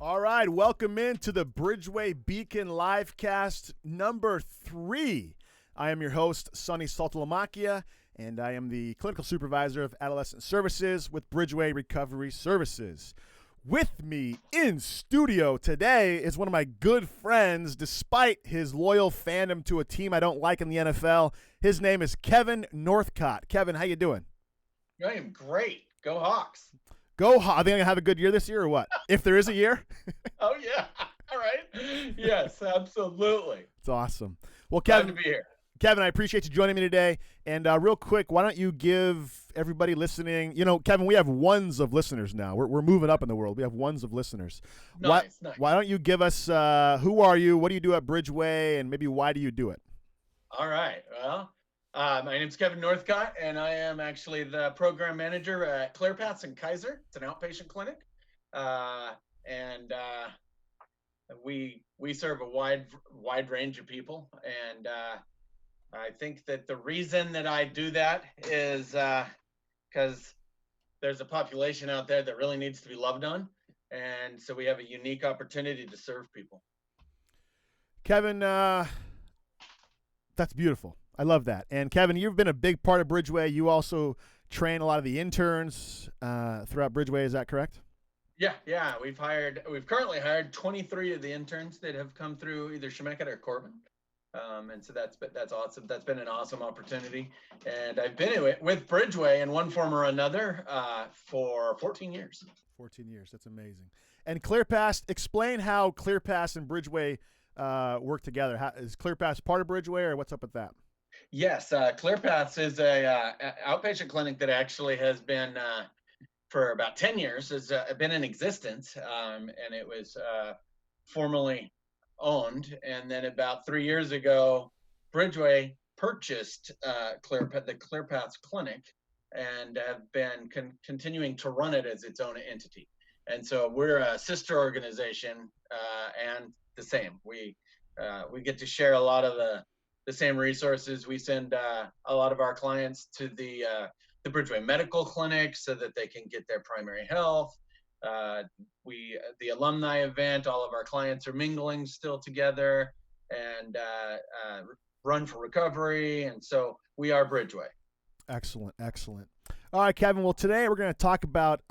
All right, welcome into the Bridgeway Beacon Live Cast number 3. I am your host, Sonny Saltalamacchia, and I am the Clinical Supervisor of Adolescent Services with Bridgeway Recovery Services. With me in studio today is one of my good friends, despite his loyal fandom to a team I don't like in the NFL. His name is Kevin Northcott. Kevin, how you doing? I am great. Go Hawks. Go Hawks. I think I'm going to have a good year this year or what? If there is a year? Oh, yeah. All right. Yes, absolutely. It's awesome. Well, Glad to be here. Kevin, I appreciate you joining me today. And real quick, why don't you give everybody listening, Kevin, we have ones of listeners now. We're moving up in the world. We have ones of listeners. Nice. Why don't you give us, who are you, what do you do at Bridgeway, and maybe why do you do it? All right. Well, my name's Kevin Northcott, and I am actually the program manager at Clearpaths in Kaiser. It's an outpatient clinic. We serve a wide range of people. And I think that the reason that I do that is because there's a population out there that really needs to be loved on. And so we have a unique opportunity to serve people. Kevin, that's beautiful. I love that. And Kevin, you've been a big part of Bridgeway. You also train a lot of the interns throughout Bridgeway. Is that correct? Yeah. We've currently hired 23 of the interns that have come through either Shemekia or Corbin. And so that's awesome. That's been an awesome opportunity. And I've been with Bridgeway in one form or another for 14 years. 14 years. That's amazing. And Clearpaths, explain how Clearpaths and Bridgeway work together. Is Clearpaths part of Bridgeway, or what's up with that? Yes, Clearpaths is a outpatient clinic that actually has been for about 10 years, has been in existence, and it was formally owned. And then about 3 years ago, Bridgeway purchased the Clearpaths Clinic and have been continuing to run it as its own entity. And so we're a sister organization and the same. We get to share a lot of the same resources. We send a lot of our clients to the Bridgeway Medical Clinic so that they can get their primary health. The alumni event, all of our clients are mingling still together, and Run for Recovery. And so we are Bridgeway. Excellent. All right, Kevin. Well, today we're going to talk about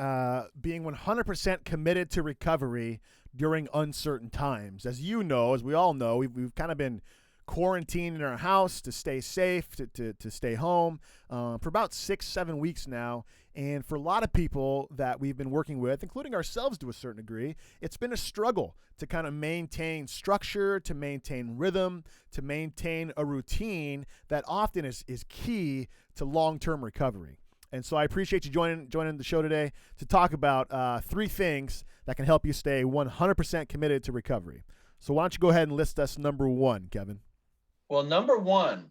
being 100% committed to recovery during uncertain times. As you know, as we all know, we've kind of been quarantined in our house to stay safe, to stay home for about 6-7 weeks now. And for a lot of people that we've been working with, including ourselves to a certain degree, it's been a struggle to kind of maintain structure, to maintain rhythm, to maintain a routine that often is key to long-term recovery. And so I appreciate you joining the show today to talk about 3 things that can help you stay 100% committed to recovery. So why don't you go ahead and list us number 1, Kevin? Well, number 1,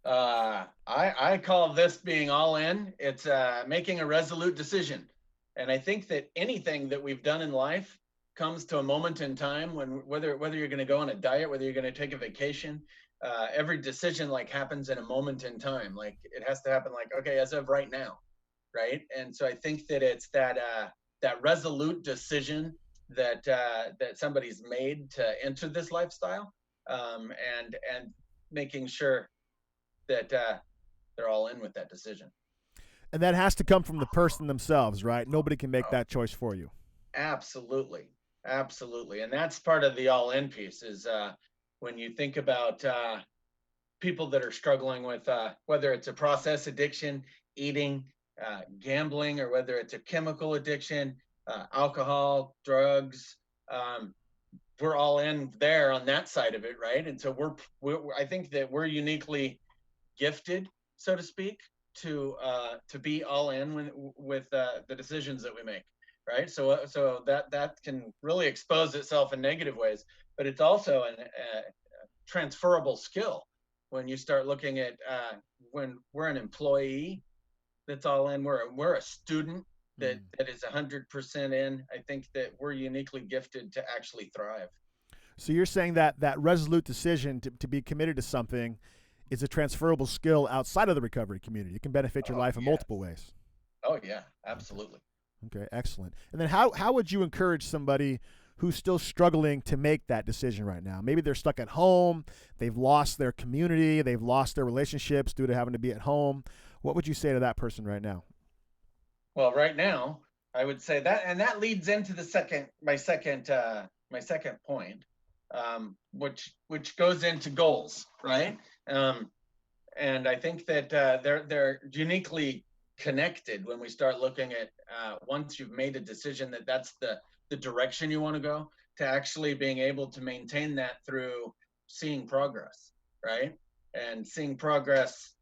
I call this being all in. It's making a resolute decision. And I think that anything that we've done in life comes to a moment in time when whether you're going to go on a diet, whether you're going to take a vacation, every decision happens in a moment in time. It has to happen okay, as of right now, right? And so I think that it's that resolute decision that somebody's made to enter this lifestyle, and making sure that they're all in with that decision. And that has to come from the person themselves, right? Nobody can make that choice for you. Absolutely. And that's part of the all-in piece is when you think about people that are struggling with whether it's a process addiction, eating, gambling, or whether it's a chemical addiction, alcohol, drugs, we're all in there on that side of it, right? And so I think that we're uniquely gifted, so to speak, to be all in with the decisions that we make, right? So that can really expose itself in negative ways, but it's also a transferable skill when you start looking at when we're an employee that's all in, we're a student that is 100% in. I think that we're uniquely gifted to actually thrive. So you're saying that resolute decision to be committed to something is a transferable skill outside of the recovery community. It can benefit your life in multiple ways. Oh yeah, absolutely. Okay, excellent. And then how would you encourage somebody who's still struggling to make that decision right now? Maybe they're stuck at home, they've lost their community, they've lost their relationships due to having to be at home. What would you say to that person right now? Well, right now, I would say that, and that leads into my second point, which goes into goals, right? And I think that they're uniquely connected when we start looking at once you've made a decision that that's the direction you want to go, to actually being able to maintain that through seeing progress, right? And seeing progress,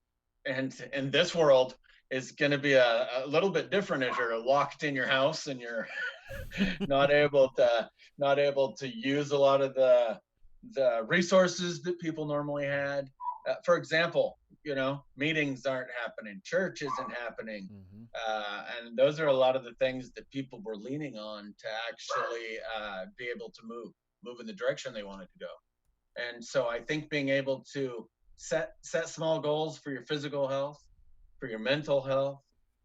and in this world is going to be a little bit different as you're locked in your house and you're not able to use a lot of the resources that people normally had. For example, meetings aren't happening, church isn't happening, Mm-hmm. and those are a lot of the things that people were leaning on to actually be able to move in the direction they wanted to go. And so I think being able to set small goals for your physical health, for your mental health,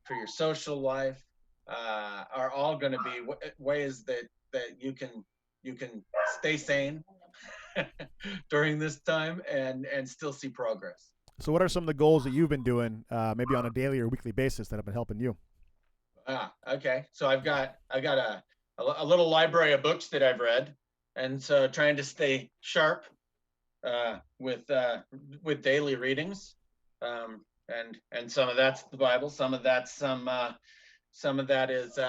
for your social life, are all going to be ways that you can stay sane during this time and still see progress. So, what are some of the goals that you've been doing, maybe on a daily or weekly basis, that have been helping you? Okay. So I got a little library of books that I've read, and so trying to stay sharp with daily readings, and some of that's the Bible, some of that's some of that is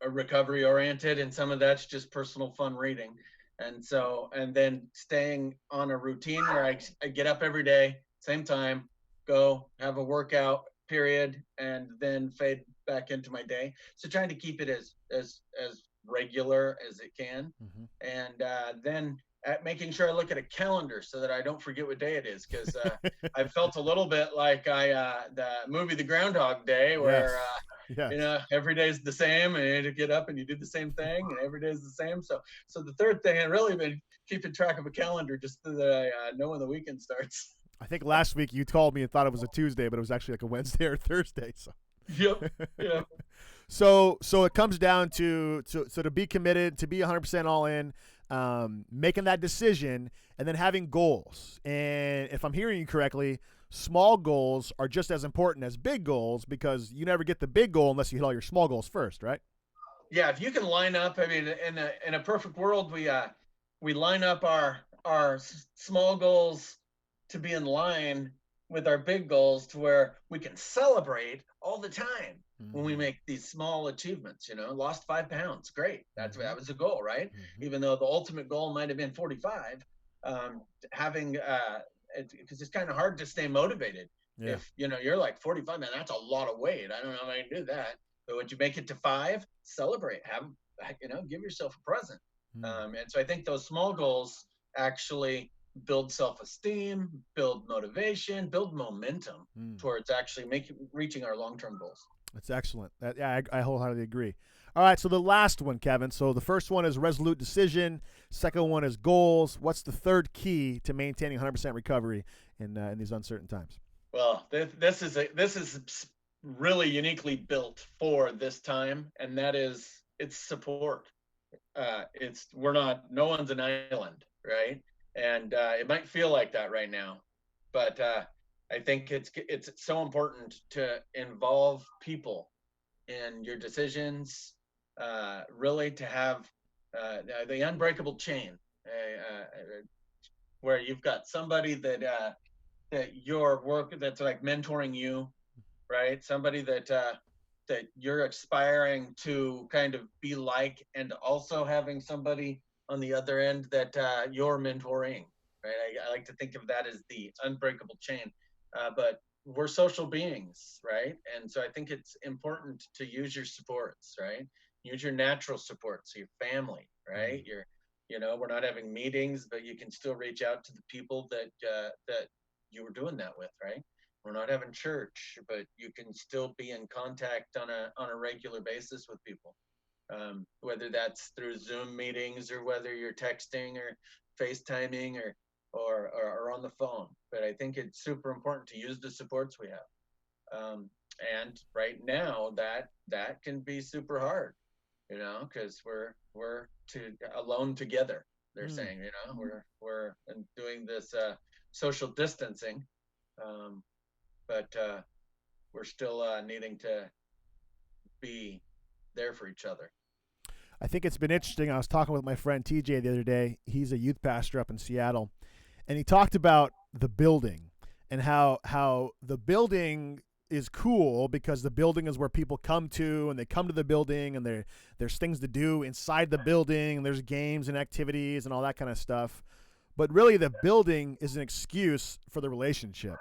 recovery oriented, and some of that's just personal fun reading. And then staying on a routine where I get up every day, same time, go have a workout period, and then fade back into my day. So trying to keep it as regular as it can, Mm-hmm. and then at making sure I look at a calendar so that I don't forget what day it is, because I felt a little bit like the movie The Groundhog Day, where Yes. Yes. every day's the same, and you get up and you do the same thing, and every day's the same. So the third thing, I've really been keeping track of a calendar just so that I know when the weekend starts. I think last week you called me and thought it was a Tuesday, but it was actually like a Wednesday or Thursday. So. Yep. Yeah. So it comes down to be committed, to be 100% all in, making that decision, and then having goals. And if I'm hearing you correctly, small goals are just as important as big goals, because you never get the big goal unless you hit all your small goals first, right? Yeah. If you can line up, I mean, in a perfect world, we line up our small goals to be in line with our big goals, to where we can celebrate all the time when we Mm-hmm. make these small achievements. Lost 5 pounds, great, Mm-hmm. that was a goal, right? Mm-hmm. Even though the ultimate goal might have been 45. Having Because it's kind of hard to stay motivated Yeah. if you're like 45, man, that's a lot of weight, I don't know if I can do that. But when you make it to 5, celebrate, have give yourself a present. Mm. And so I think those small goals actually build self-esteem, build motivation, build momentum Mm. towards actually reaching our long-term goals. That's excellent. Yeah, I wholeheartedly agree. All right, so the last one, Kevin. So the first one is resolute decision. Second one is goals. What's the third key to maintaining 100% recovery in these uncertain times? Well, this is really uniquely built for this time, and that is it's support. It's we're not no one's an island, right? And it might feel like that right now, but I think it's so important to involve people in your decisions, really to have the unbreakable chain, where you've got somebody that your work that's like mentoring you, right? Somebody that you're aspiring to kind of be like, and also having somebody on the other end that you're mentoring, right? I like to think of that as the unbreakable chain. But we're social beings, right? And so I think it's important to use your supports, right? Use your natural supports, your family, right? We're not having meetings, but you can still reach out to the people that you were doing that with, right? We're not having church, but you can still be in contact on a regular basis with people, whether that's through Zoom meetings, or whether you're texting or FaceTiming, or on the phone. But I think it's super important to use the supports we have. And right now, that can be super hard. because we're alone together. They're Mm. saying, we're doing this social distancing, but we're still needing to be there for each other. I think it's been interesting. I was talking with my friend TJ the other day. He's a youth pastor up in Seattle, and he talked about the building and how the building is cool because the building is where people come to, and they come to the building, and there's things to do inside the building, and there's games and activities and all that kind of stuff. But really, the building is an excuse for the relationship.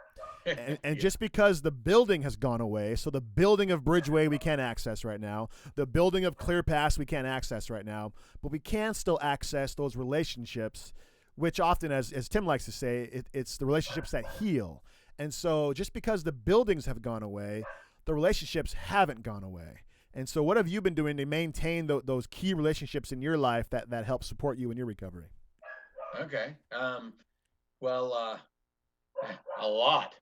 And Yeah. just because the building has gone away, so the building of Bridgeway we can't access right now, the building of ClearPaths we can't access right now, but we can still access those relationships, which often, as Tim likes to say, it's the relationships that heal. And so just because the buildings have gone away, the relationships haven't gone away. And so what have you been doing to maintain those key relationships in your life that help support you in your recovery? Okay. Well, a lot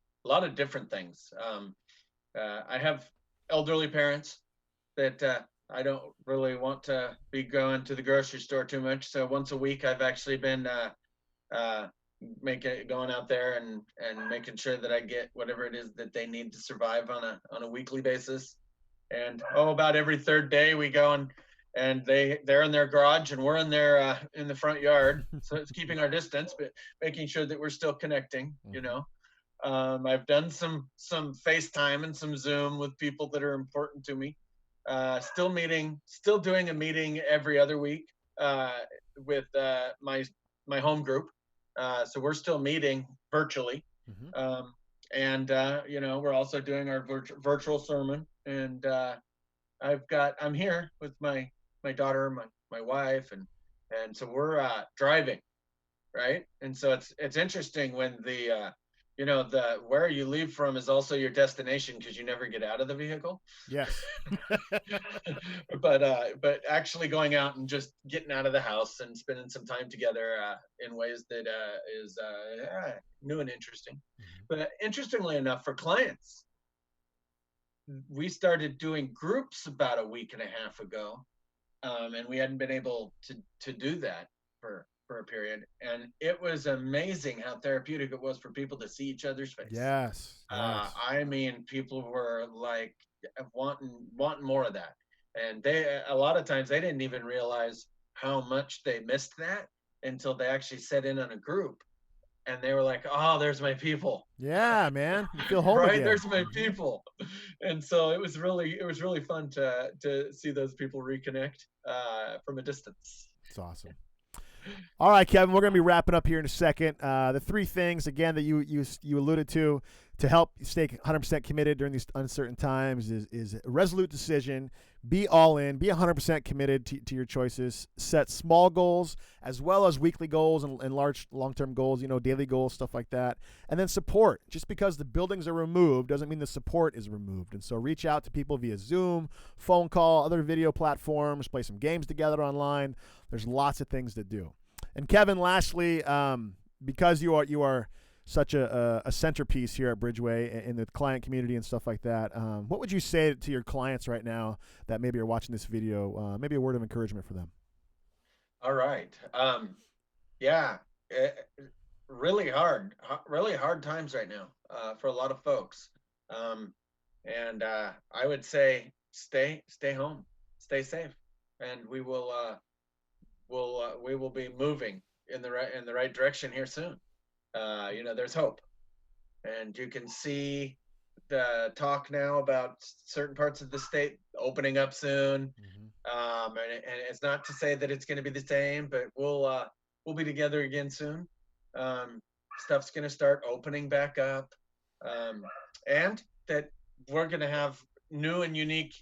of different things. I have elderly parents that I don't really want to be going to the grocery store too much. So once a week, I've actually been going out there and making sure that I get whatever it is that they need to survive on a weekly basis. And about every third day we go and they're in their garage and we're in the front yard. So it's keeping our distance, but making sure that we're still connecting. I've done some FaceTime and some Zoom with people that are important to me. Still doing a meeting every other week with my home group. So we're still meeting virtually. Mm-hmm. And we're also doing our virtual sermon. And I'm here with my daughter, my wife, and so we're driving, right? And so it's interesting when the where you leave from is also your destination because you never get out of the vehicle. Yes. But actually going out and just getting out of the house and spending some time together in ways that is new and interesting. Mm-hmm. But interestingly enough, for clients, we started doing groups about a week and a half ago, and we hadn't been able to do that for a period, and it was amazing how therapeutic it was for people to see each other's face. Yes. Yes. I mean, people were like wanting more of that, and they a lot of times they didn't even realize how much they missed that until they actually set in on a group, and they were like, "Oh, there's my people." Yeah, man. You feel home Right, again. there's my people. And so it was really fun to see those people reconnect from a distance. It's awesome. All right, Kevin, we're going to be wrapping up here in a second. The three things, again, that you alluded to help stay 100% committed during these uncertain times is a resolute decision, be all in, be 100% committed to your choices, set small goals as well as weekly goals and large long-term goals, daily goals, stuff like that. And then support. Just because the buildings are removed doesn't mean the support is removed. And so reach out to people via Zoom, phone call, other video platforms, play some games together online. There's lots of things to do. And Kevin, lastly, because you are such a centerpiece here at Bridgeway in the client community and stuff like that, what would you say to your clients right now that maybe are watching this video? Maybe a word of encouragement for them. All right. Yeah, really hard times right now for a lot of folks. And I would say stay home, stay safe, and we will be moving in the right direction here soon. There's hope, and you can see the talk now about certain parts of the state opening up soon. Mm-hmm. And it's not to say that it's going to be the same, but we'll be together again soon. Stuff's going to start opening back up, and that we're going to have new and unique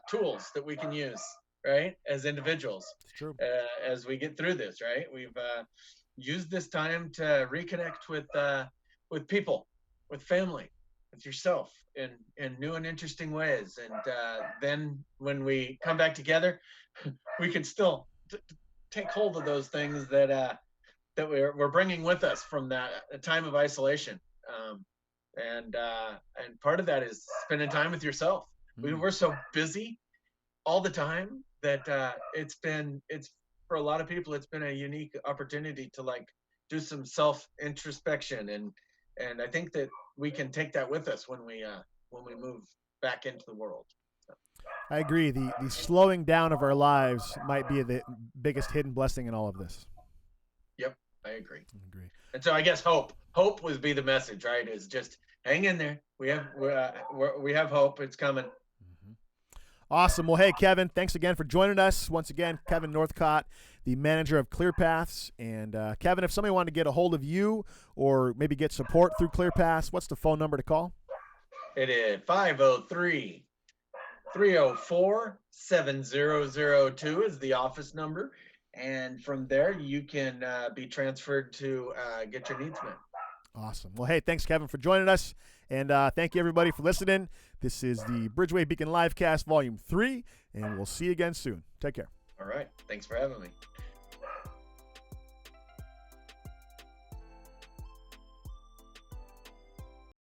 tools that we can use, right, as individuals. It's true. As we get through this, right, we've used this time to reconnect with people, with family, with yourself in new and interesting ways. And then when we come back together, we can still take hold of those things that we're bringing with us from that time of isolation. And part of that is spending time with yourself. We're so busy all the time that it's for a lot of people, it's been a unique opportunity to like do some self introspection, and I think that we can take that with us when we move back into the world. So. I agree. The slowing down of our lives might be the biggest hidden blessing in all of this. Yep, I agree. I agree. And so I guess hope would be the message, right? Is just hang in there. We have hope. It's coming. Mm-hmm. Awesome. Well, hey, Kevin, thanks again for joining us. Once again, Kevin Northcott, the manager of Clearpaths. And Kevin, if somebody wanted to get a hold of you or maybe get support through Clearpaths, what's the phone number to call? It is 503-304-7002 is the office number. And from there, you can be transferred to get your needs met. Awesome. Well, hey, thanks, Kevin, for joining us. And thank you, everybody, for listening. This is the Bridgeway Beacon Live Cast Volume 3, and we'll see you again soon. Take care. All right. Thanks for having me.